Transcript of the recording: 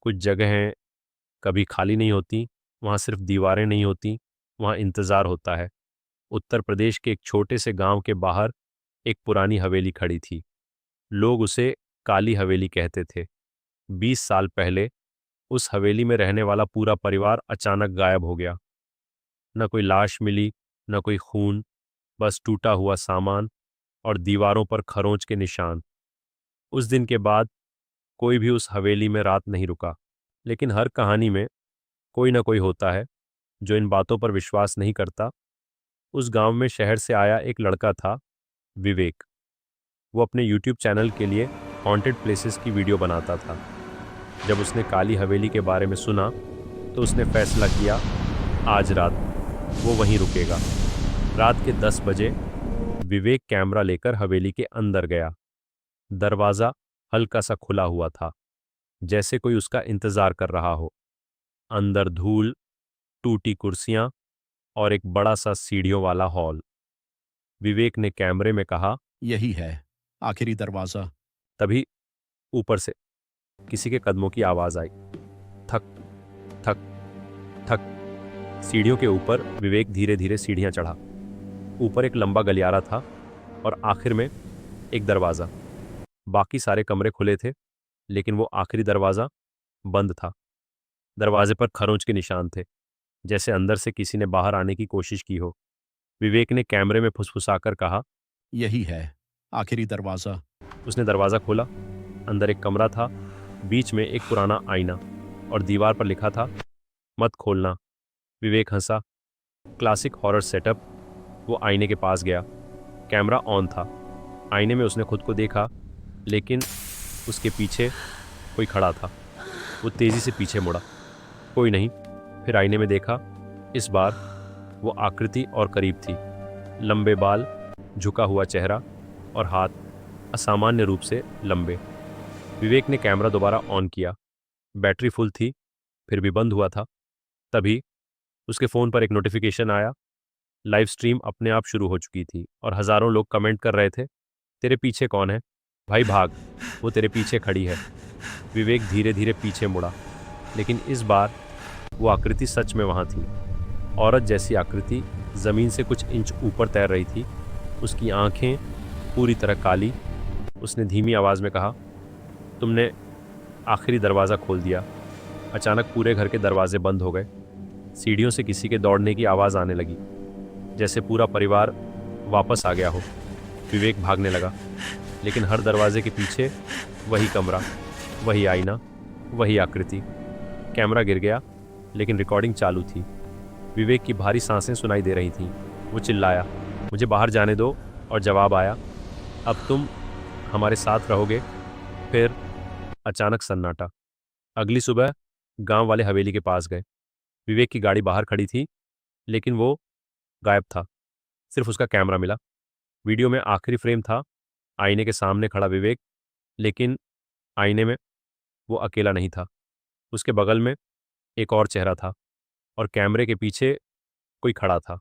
कुछ जगहें कभी खाली नहीं होती, वहाँ सिर्फ दीवारें नहीं होती, वहाँ इंतज़ार होता है। उत्तर प्रदेश के एक छोटे से गांव के बाहर एक पुरानी हवेली खड़ी थी। लोग उसे काली हवेली कहते थे। 20 साल पहले उस हवेली में रहने वाला पूरा परिवार अचानक गायब हो गया। न कोई लाश मिली, न कोई खून, बस टूटा हुआ सामान और दीवारों पर खरोंच के निशान। उस दिन के बाद कोई भी उस हवेली में रात नहीं रुका। लेकिन हर कहानी में कोई ना कोई होता है जो इन बातों पर विश्वास नहीं करता। उस गांव में शहर से आया एक लड़का था, विवेक। वो अपने यूट्यूब चैनल के लिए हॉन्टेड प्लेसेस की वीडियो बनाता था। जब उसने काली हवेली के बारे में सुना तो उसने फैसला किया, आज रात वो वहीं रुकेगा। रात के 10 बजे विवेक कैमरा लेकर हवेली के अंदर गया। दरवाज़ा हल्का सा खुला हुआ था, जैसे कोई उसका इंतज़ार कर रहा हो। अंदर धूल, टूटी कुर्सियां और एक बड़ा सा सीढ़ियों वाला हॉल। विवेक ने कैमरे में कहा, यही है आखिरी दरवाजा। तभी ऊपर से किसी के कदमों की आवाज़ आई। थक थक थक। सीढ़ियों के ऊपर विवेक धीरे धीरे सीढ़ियां चढ़ा। ऊपर एक लंबा गलियारा था और आखिर में एक दरवाज़ा। बाकी सारे कमरे खुले थे, लेकिन वो आखिरी दरवाज़ा बंद था। दरवाजे पर खरोंच के निशान थे, जैसे अंदर से किसी ने बाहर आने की कोशिश की हो। विवेक ने कैमरे में फुसफुसाकर कहा। यही है आखिरी दरवाजा। उसने दरवाज़ा खोला। अंदर एक कमरा था, बीच में एक पुराना आईना और दीवार पर लिखा था, मत खोलना। विवेक हंसा। Classic horror setup. वो आईने के पास गया। कैमरा ऑन था। आईने में उसने खुद को देखा, लेकिन उसके पीछे कोई खड़ा था। वो तेज़ी से पीछे मुड़ा। कोई नहीं। फिर आईने में देखा। इस बार वो आकृति और करीब थी। लंबे बाल, झुका हुआ चेहरा और हाथ असामान्य रूप से लंबे। विवेक ने कैमरा दोबारा ऑन किया। बैटरी फुल थी, फिर भी बंद हुआ था। तभी उसके फ़ोन पर एक नोटिफिकेशन आया। लाइव स्ट्रीम अपने आप शुरू हो चुकी थी और हज़ारों लोग कमेंट कर रहे थे, तेरे पीछे कौन है? भाई भाग, वो तेरे पीछे खड़ी है। विवेक धीरे धीरे पीछे मुड़ा, लेकिन इस बार वो आकृति सच में वहाँ थी। औरत जैसी आकृति, ज़मीन से कुछ इंच ऊपर तैर रही थी। उसकी आंखें पूरी तरह काली। उसने धीमी आवाज़ में कहा, तुमने आखिरी दरवाज़ा खोल दिया। अचानक पूरे घर के दरवाजे बंद हो गए। सीढ़ियों से किसी के दौड़ने की आवाज़ आने लगी, जैसे पूरा परिवार वापस आ गया हो। विवेक भागने लगा, लेकिन हर दरवाजे के पीछे वही कमरा, वही आईना, वही आकृति। कैमरा गिर गया, लेकिन रिकॉर्डिंग चालू थी। विवेक की भारी सांसें सुनाई दे रही थीं। वो चिल्लाया, मुझे बाहर जाने दो, और जवाब आया, अब तुम हमारे साथ रहोगे। फिर अचानक सन्नाटा। अगली सुबह गांव वाले हवेली के पास गए। विवेक की गाड़ी बाहर खड़ी थी, लेकिन वो गायब था। सिर्फ उसका कैमरा मिला। वीडियो में आखिरी फ्रेम था, आईने के सामने खड़ा विवेक, लेकिन आईने में वो अकेला नहीं था। उसके बगल में एक और चेहरा था और कैमरे के पीछे कोई खड़ा था।